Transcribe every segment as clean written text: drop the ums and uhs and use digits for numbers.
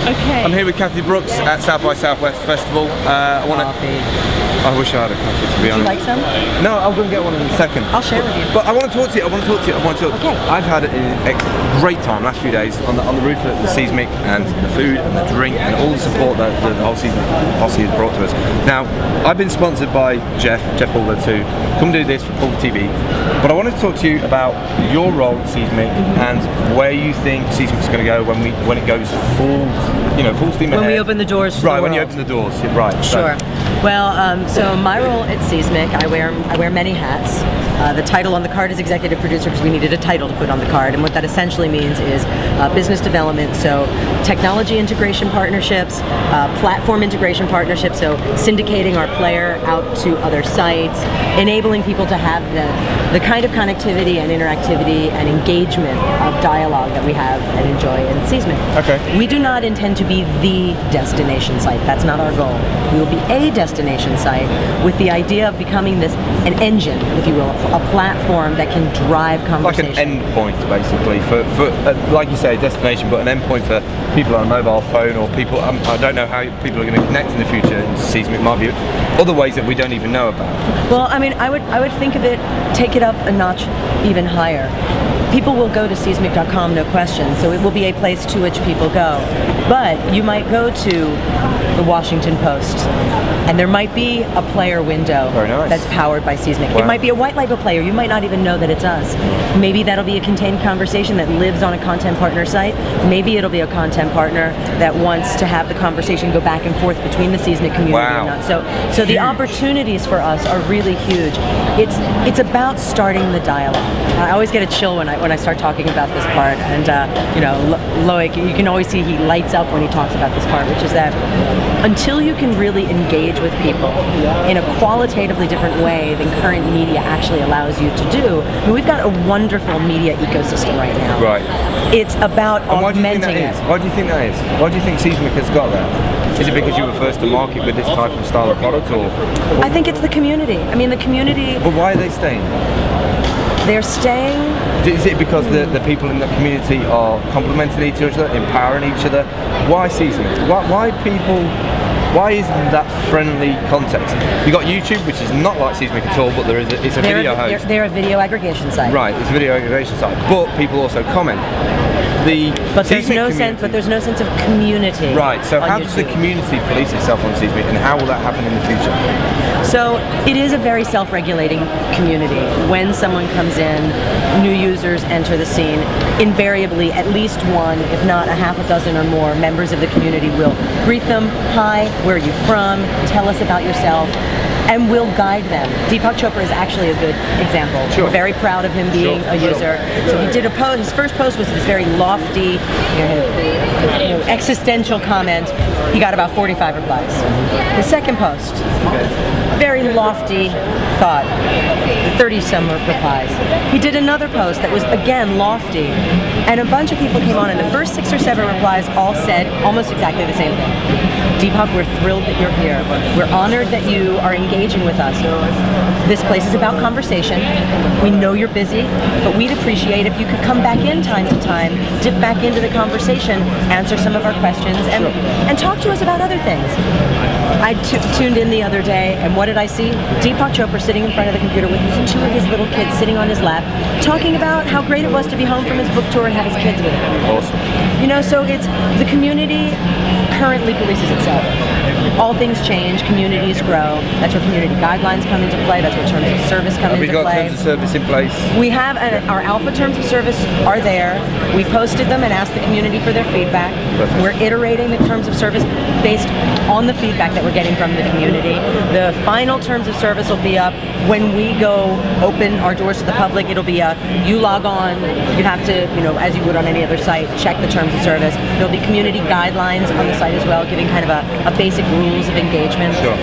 Okay. I'm here with Cathy Brooks at South by Southwest Festival. I wish I had a coffee, to be honest. Would you like some? No, I'm going to get one in a second. I'll share with you. But I want to talk to you. Okay. I've had a great time last few days on the roof at the Seismic, and the food and the drink and all the support that the whole season Aussie has brought to us. Now, I've been sponsored by Jeff Bulger to come do this for Bulger TV. But I wanted to talk to you about your role at Seismic and where you think Seismic's going to go when it goes full steam ahead. When we open the doors to the world. When you open the doors, right. Sure. Well, so my role at Seismic, I wear many hats. The title on the card is executive producer because we needed a title to put on the card, and what that essentially means is business development, so technology integration partnerships, platform integration partnerships, so syndicating our player out to other sites, enabling people to have the kind of connectivity and interactivity and engagement of dialogue that we have and enjoy in Seismic. Okay. We do not intend to be the destination site. That's not our goal. We will be a destination site with the idea of becoming an engine, if you will, a platform that can drive conversation. Like an endpoint, basically, for like you say, a destination, but an endpoint for people on a mobile phone or people. I don't know how people are going to connect in the future. Seismic might be other ways that we don't even know about. Well, I mean, I would think of it, take it up a notch even higher. People will go to seismic.com, no question, so it will be a place to which people go. But you might go to the Washington Post, and there might be a player window that's powered by Seismic. Wow. It might be a white label player. You might not even know that it's us. Maybe that'll be a contained conversation that lives on a content partner site. Maybe it'll be a content partner that wants to have the conversation go back and forth between the Seismic community or not. So the opportunities for us are really huge. It's about starting the dialogue. I always get a chill when I start talking about this part, and Loic, you can always see he lights up when he talks about this part, which is that until you can really engage with people in a qualitatively different way than current media actually allows you to do, I mean, we've got a wonderful media ecosystem right now. Right. It's about augmenting it. Why do you think that is? Why do you think Seismic has got that? Is it because you were first to market with this type of style of product, or? I think it's the community. I mean, the community. But why are they staying? They're staying. Is it because the people in the community are complementing each other, empowering each other? Why Seismic? Why isn't that friendly context? You got YouTube, which is not like Seismic at all, but it's a video host. They're a video aggregation site. Right, it's a video aggregation site, but people also comment. But there's no sense of community. Right. So how does the community police itself on Seismic, and how will that happen in the future? So it is a very self-regulating community. When someone comes in, new users enter the scene, invariably at least one, if not a half a dozen or more, members of the community will greet them. Hi, where are you from? Tell us about yourself. And we'll guide them. Deepak Chopra is actually a good example. Sure. We're very proud of him being a user. So he did a post. His first post was this very lofty, existential comment. He got about 45 replies. The second post, very lofty thought, 30-some replies. He did another post that was again lofty, and a bunch of people came on, and the first 6 or 7 replies all said almost exactly the same thing. Deepak, we're thrilled that you're here. We're honored that you are engaging with us. This place is about conversation. We know you're busy, but we'd appreciate if you could come back in time to time, dip back into the conversation, answer some of our questions, and talk to us about other things. I tuned in the other day, and what did I see? Deepak Chopra sitting in front of the computer with 2 of his little kids sitting on his lap, talking about how great it was to be home from his book tour and have his kids with him. Awesome. So it's the community currently polices itself. All things change, communities grow. That's where community guidelines come into play. That's where terms of service come into play. Have we got terms of service in place? We have, our alpha terms of service are there. We posted them and asked the community for their feedback. Perfect. We're iterating the terms of service based on the feedback that we're getting from the community. The final terms of service will be up when we go open our doors to the public. It'll be you log on, you have to, as you would on any other site, check the terms of service. There'll be community guidelines on the site as well, giving kind of a basic rules of engagement. Sure.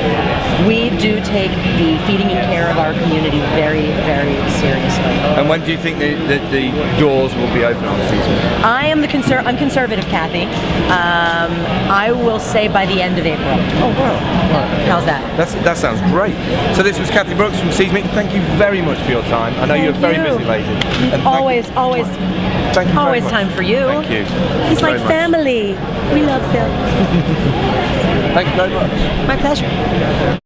We do take the feeding and care of our community very, very seriously. And when do you think the doors will be open on the season? I'm conservative, Cathy. I will say by the end of April. Oh wow! How's that? That sounds great. So this was Cathy Brooks from Seasmeek, thank you very much for your time. I know you're a very busy lady. And Always thank you very much. time for you. Thank you. He's like very much. family. We love Phil. Thank you very much. My pleasure.